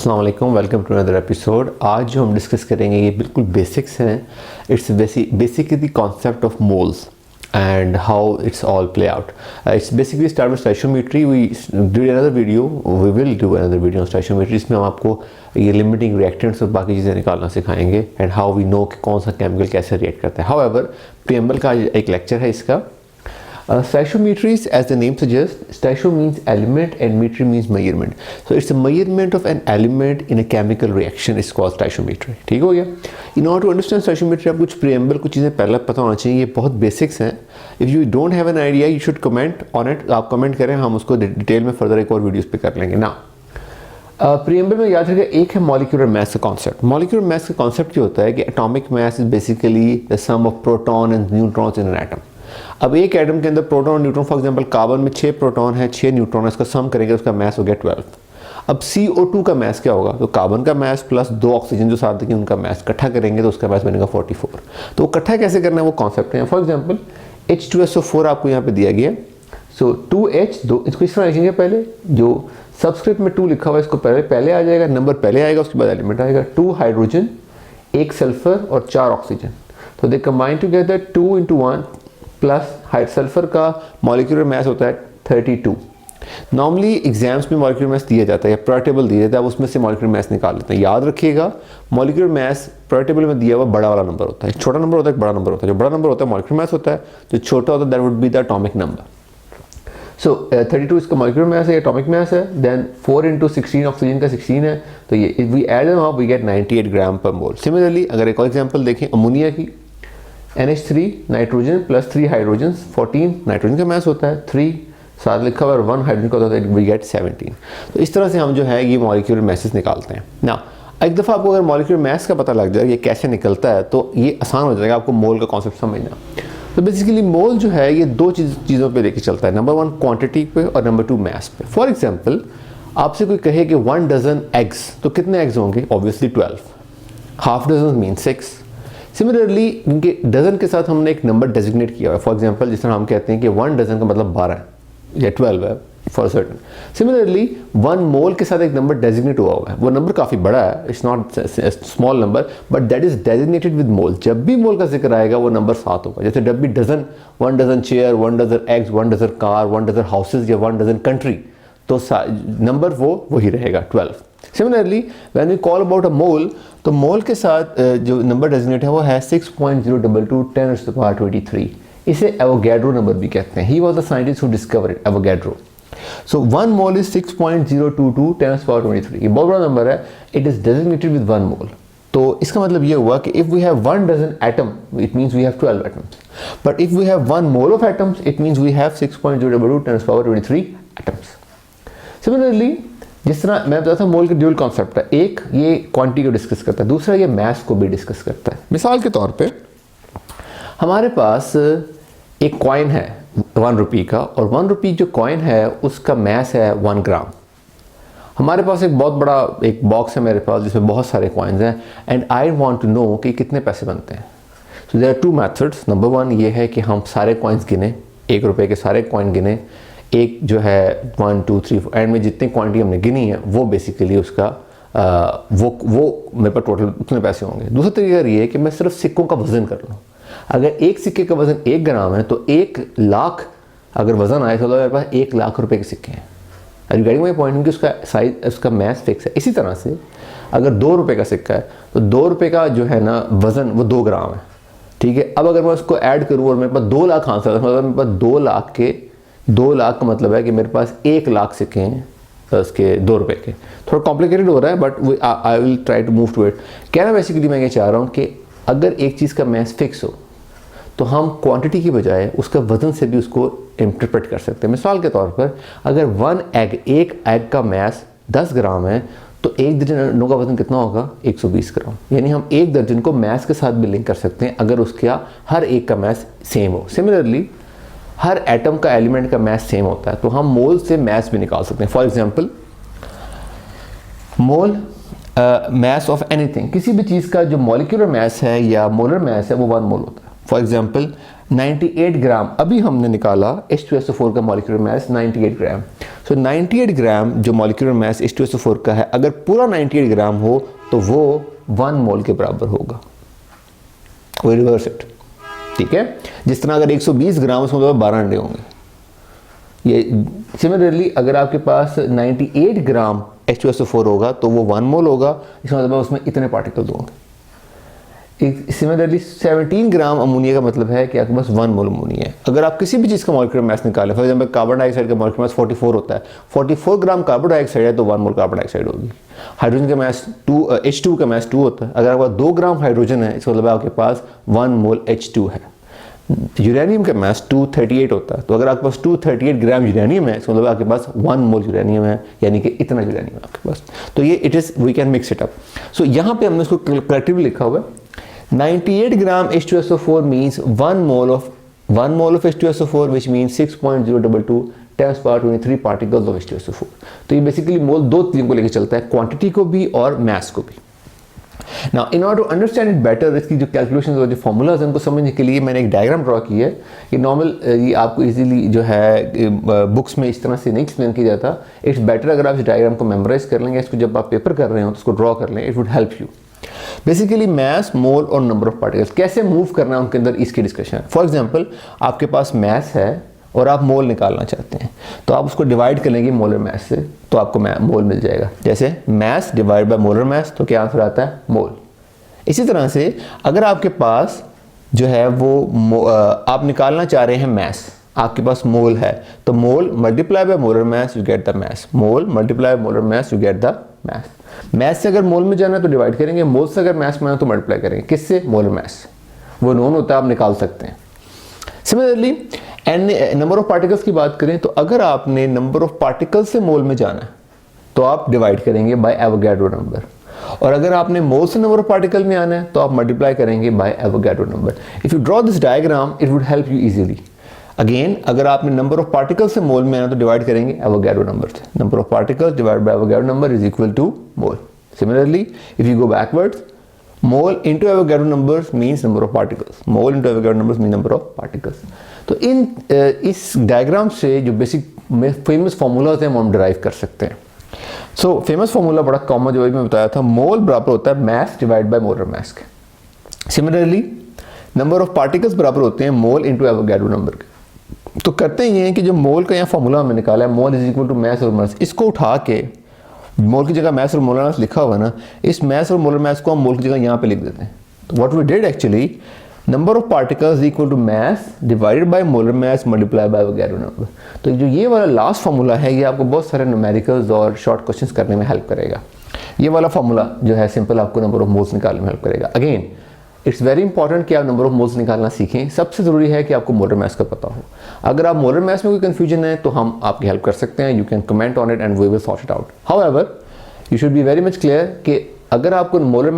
अस्सलाम वालेकुम, welcome to another episode. आज जो हम डिस्कस करेंगे ये बिल्कुल बेसिक्स हैं। It's basically the concept of moles and how it's all play out. It's basically start with stoichiometry. We did another video, we will do another video on stoichiometry. इसमें हम आपको ये लिमिटिंग रिएक्टेंट्स और बाकी चीज़ें निकालना सिखाएंगे एंड हाउ वी नो कि कौन सा केमिकल कैसे रिएक्ट करता है। However, preamble का एक लेक्चर है इसका। Stoichiometry, as the name suggests, stoichio means element and metry means measurement. So it's a measurement of an element in a chemical reaction is called stoichiometry. ठीक हो गया? In order to understand stoichiometry, आप कुछ preamble कुछ चीज़ें पहले पता होना चाहिए। ये बहुत बेसिक्स हैं। If you don't have an idea, you should comment on it. आप कमेंट करें, हम उसको डिटेल में फर्दर एक और वीडियोस पे कर लेंगे ना। प्रीएम्बल में याद रखिए, एक है मॉलिक्यूलर मास का कॉन्सेप्ट। मॉलिक्यूलर मास का कॉन्सेप्ट क्या होता है कि atomic mass is basically the sum of proton and neutrons in an atom. अब एक एटम के अंदर प्रोटॉन और न्यूट्रॉन, फॉर एग्जांपल कार्बन में 6 प्रोटॉन है 6 न्यूट्रॉन है, इसका सम करेंगे उसका मास हो गया 12। अब CO2 का मास क्या होगा? तो कार्बन का मास प्लस 2 ऑक्सीजन जो साथ देंगे उनका मास इकट्ठा करेंगे तो उसका मास बनेगा 44। तो इकट्ठा कैसे करना है वो कॉन्सेप्ट है। फॉर एग्जाम्पल H2SO4 आपको यहाँ पे दिया गया। सो 2H, दो, इसको इस तरह लिखेंगे। पहले जो सबस्क्रिप्ट में 2 लिखा हुआ है इसको पहले आ जाएगा, नंबर पहले आएगा, उसके बाद एलिमेंट आएगा। 2 हाइड्रोजन, 1 सल्फर और 4 ऑक्सीजन। तो they combine together 2 into 1 plus sulphur का मॉलिक्यूलर मास होता है 32। नॉर्मली एग्जाम्स में मॉलिक्यूलर मास दिया जाता है या प्रायोरिटी टेबल दिया जाता है, उसमें से मॉलिक्यूलर मास निकाल लेते हैं। याद रखिएगा, मॉलिक्यूलर मास प्रायोरिटी टेबल में दिया हुआ बड़ा वाला नंबर होता है। एक छोटा नंबर होता है, एक बड़ा नंबर होता है। जो बड़ा नंबर होता है मॉलिक्यूलर मास होता है, जो छोटा होता है that would be the atomic number. So 32 इसका मॉलिक्यूलर मास है, एटॉमिक मास है। देन 4 into 16 ऑक्सीजन का 16 है, तो ये if we add them up we get 98 gram per mole. Similarly अगर एक और एग्जांपल देखें अमोनिया की, NH3 nitrogen plus 3 hydrogen, 14 nitrogen का मास होता है, 3 साथ लिखा हुआ 1 हाइड्रोजन का होता है, वी गेट 17। तो इस तरह से हम जो है ये मॉलिक्यूलर मासेस निकालते हैं ना। एक दफ़ा आपको अगर मॉलिक्यूलर मास का पता लग जाए ये कैसे निकलता है तो ये आसान हो जाएगा आपको मोल का कॉन्सेप्ट समझना। तो बेसिकली मोल जो है ये दो चीज़ों पे लेके चलता है। नंबर 1 क्वांटिटी पे और नंबर 2 मास पे। फॉर एग्जांपल आपसे कोई कहे कि 1 डजन एग्स, तो कितने एग्स होंगे? Obviously 12। Half doesn't mean 6। Similarly इनके डजन के साथ हमने एक नंबर डेजिग्नेट किया हुआ है। फॉर एग्जांपल जिस तरह हम कहते हैं कि 1 डजन का मतलब 12 है या 12 है फॉर सर्टन। सिमिलरली 1 मोल के साथ एक नंबर डेजिग्नेट हुआ है। वो नंबर काफ़ी बड़ा है, it's not small number, but that is designated with mole. जब भी मोल का जिक्र आएगा वो नंबर 7 होगा। जैसे जब भी dozen, 1 dozen chair, 1 dozen eggs, 1 dozen car, 1 dozen houses या 1 डजन कंट्री, तो नंबर वही रहेगा 12। Similarly when we call about a mole, तो मोल के साथ जो नंबर डेजिग्नेट है वो है 6.022 10⁻23। इसे एवोगैड्रो नंबर भी कहते हैं। He was the scientist who discovered it, Avogadro. So 1 mole is 6.022 10⁻23। ये बहुत बड़ा नंबर है। It is designated with 1 mole. तो इसका मतलब ये हुआ कि if we have 1 dozen atom it means we have 12 atoms, but if we have 1 mole of atoms it means we have 6.022 10⁻23 atoms. Similarly जिस तरह मैं बताया था मोल के ड्यूल कॉन्सेप्ट है। एक ये क्वांटिटी को डिस्कस करता है, दूसरा ये मास को भी डिस्कस करता है। मिसाल के तौर पे हमारे पास एक कॉइन है 1 रुपये का, और 1 रुपये जो कॉइन है उसका मास है 1 ग्राम। हमारे पास एक बहुत बड़ा एक बॉक्स है मेरे पास जिसमें बहुत सारे कॉइन्स हैं and I want to know कि कितने पैसे बनते हैं। So there are 2 methods. Number 1 ये है कि हम सारे कॉइन्स गिने, 1 रुपये के सारे कॉइन गिने, एक जो है 1 2 3 4 एंड में जितनी क्वांटिटी हमने गिनी है वो बेसिकली उसका वो मेरे पास टोटल उतने पैसे होंगे। दूसरा तरीका ये है कि मैं सिर्फ सिक्कों का वजन कर लूँ। अगर एक सिक्के का वजन 1 ग्राम है तो 1 लाख अगर वजन आए तो मेरे पास 1 लाख रुपए के सिक्के हैं। Are you getting my point? कि उसका साइज, उसका मास फिक्स है। इसी तरह से अगर 2 रुपये का सिक्का है तो 2 रुपये का जो है ना वजन वो 2 ग्राम है। ठीक है। अब अगर मैं उसको ऐड करूँ और मेरे पास 2 लाख आंसर है, मतलब मेरे पास 2 लाख का मतलब है कि मेरे पास 1 लाख सिक्के हैं उसके 2 रुपये के। थोड़ा कॉम्प्लिकेटेड हो रहा है but I will try to move to it. कहना बेसिकली मैं ये चाह रहा हूँ कि अगर एक चीज़ का मास फिक्स हो तो हम क्वांटिटी की बजाय उसका वजन से भी उसको इंटरप्रेट कर सकते हैं। मिसाल के तौर पर अगर 1 एग का मास 10 ग्राम है तो 1 दर्जन अंडों का वजन कितना होगा? 120 ग्राम। यानी हम 1 दर्जन को मास के साथ भी लिंक कर सकते हैं अगर उसका हर एक का मास सेम हो। सिमिलरली हर एटम का एलिमेंट का मास सेम होता है तो हम मोल से मास भी निकाल सकते हैं। For example mole mass of anything, किसी भी चीज़ का जो मॉलिक्यूलर मास है या मोलर मास है वो 1 मोल होता है। फॉर एग्जांपल 98 ग्राम, अभी हमने निकाला H2SO4 का मॉलिक्यूलर मास 98 ग्राम। सो 98 ग्राम जो मॉलिक्यूलर मास H2SO4 का है, अगर पूरा 98 ग्राम हो तो वो 1 मोल के बराबर होगा। वो रिवर्स इट, ठीक है। जिस तरह अगर 120 ग्राम उसमें मतलब 12 अंडे होंगे। ये सिमिलरली अगर आपके पास 98 ग्राम H2SO4 होगा तो वो 1 मोल होगा, इसका मतलब उसमें इतने पार्टिकल्स होंगे। सिमिलरली 17 ग्राम अमोनिया का मतलब है कि आपके पास 1 मोल अमोनिया है। अगर आप किसी भी चीज़ का मॉलिक्यूलर मास निकालें, फॉर एग्जांपल कार्बन डाइऑक्साइड का मॉलिक्यूलर मास 44 होता है, 44 ग्राम कार्बन डाइऑक्साइड है तो 1 मोल कार्बन डाइऑक्साइड होगी। हाइड्रोजन का मास H2 का मास 2 होता है, अगर आपके पास 2 ग्राम हाइड्रोजन है इसका मतलब आपके पास 1 मोल H2 है। यूरेनियम का मास 238 होता है, तो अगर आपके पास 238 ग्राम यूरेनियम है इसका मतलब आपके पास 1 मोल यूरेनियम है, यानी कि इतना यूरेनियम है आपके पास। तो ये it is we can mix it up. So यहाँ पे हमने उसको कलेक्टिवली लिखा हुआ है 98 gram H2SO4 means 1 mole of H2SO4 which means 6.022 times power 23 particles of H2SO4। तो ये बेसिकली मोल दो चीज़ों को लेकर चलता है, क्वांटिटी को भी और मास को भी। Now in order to understand it better, इसकी जो कैलकुलेशंस और जो फॉर्मूलाज हैं उनको समझने के लिए मैंने एक डायग्राम ड्रॉ की है। ये नॉर्मल ये आपको इजीली जो है बुक्स में इस तरह से नहीं एक्सप्लेन किया जाता। इट्स बेटर अगर आप इस डायग्राम को मेमोराइज कर लेंगे, इसको जब आप पेपर कर रहे हो तो उसको ड्रॉ कर लें, it would help you. Basically mass, mole और नंबर ऑफ पार्टिकल्स कैसे मूव करना है उनके अंदर इसकी डिस्कशन है। फॉर एग्जांपल आपके पास मास है और आप मोल निकालना चाहते हैं, तो आप उसको डिवाइड कर लेंगे मोलर मास से, तो आपको मोल मिल जाएगा। जैसे मास डिवाइड बाय मोलर मास, तो क्या आंसर आता है? मोल। इसी तरह से अगर आपके पास जो है वो आप निकालना चाह रहे हैं मास, आपके पास मोल है, तो mole multiply by molar mass you get the mass, mole multiply molar mass you get the mass. Mass से अगर मोल में जाना है तो डिवाइड करेंगे, मोल से अगर मास में आना तो मल्टीप्लाई करेंगे। किससे? Molar mass. वो नोन होता है, आप निकाल सकते हैं। सिमिलरली नंबर ऑफ पार्टिकल्स की बात करें तो अगर आपने नंबर ऑफ पार्टिकल्स से मोल में जाना है तो आप डिवाइड करेंगे बाय एवोगैड्रो नंबर, और अगर आपने मोल से नंबर ऑफ पार्टिकल में आना है तो आप मल्टीप्लाई करेंगे bye Avogadro number. If you draw this diagram it would help you easily. Again अगर आपने नंबर ऑफ पार्टिकल्स से मोल में आना तो डिवाइड करेंगे एवोगैड्रो नंबर से। Number of particles divide by Avogadro number is equal to mole. Similarly if you go backwards, mole into Avogadro numbers means number of particles, mole into Avogadro numbers mean number of particles. तो इस diagram से जो basic famous formulas हैं वो हम derive कर सकते हैं। सो फेमस फार्मूला बड़ा कॉमन जो मैं बताया था, मोल बराबर होता है mass divide by molar mass के। सिमिलरली नंबर ऑफ पार्टिकल्स बराबर होते हैं मोल इनटू एवोगैड्रो नंबर के। तो करते ये हैं कि जो मोल का यहाँ फॉर्मूला हमने निकाला है, mole is equal to mass और मास, इसको उठा के मोल की जगह मास और मोलर मास लिखा हुआ है ना, इस मास और मोलर मास को हम मोल की जगह यहाँ पे लिख देते हैं। तो what we did actually, number of particles equal to mass divided by molar mass multiply by Avogadro number. तो जो ये वाला लास्ट फार्मूला है ये आपको बहुत सारे न्यूमेरिकल्स और शॉर्ट क्वेश्चंस करने में हेल्प करेगा। ये वाला फार्मूला जो है सिंपल आपको नंबर ऑफ मोल्स निकालने में हेल्प करेगा। अगेन इट्स वेरी इंपॉर्टेंट कि आप नंबर ऑफ मोल्स निकालना सीखें। सबसे ज़रूरी है कि आपको मोलर मास का पता हो। अगर आप मोलर मास में कोई कंफ्यूजन है तो हम आपकी हेल्प कर सकते हैं। You can comment on it and we will sort it out. However you should be very much clear कि अगर आपको मोलर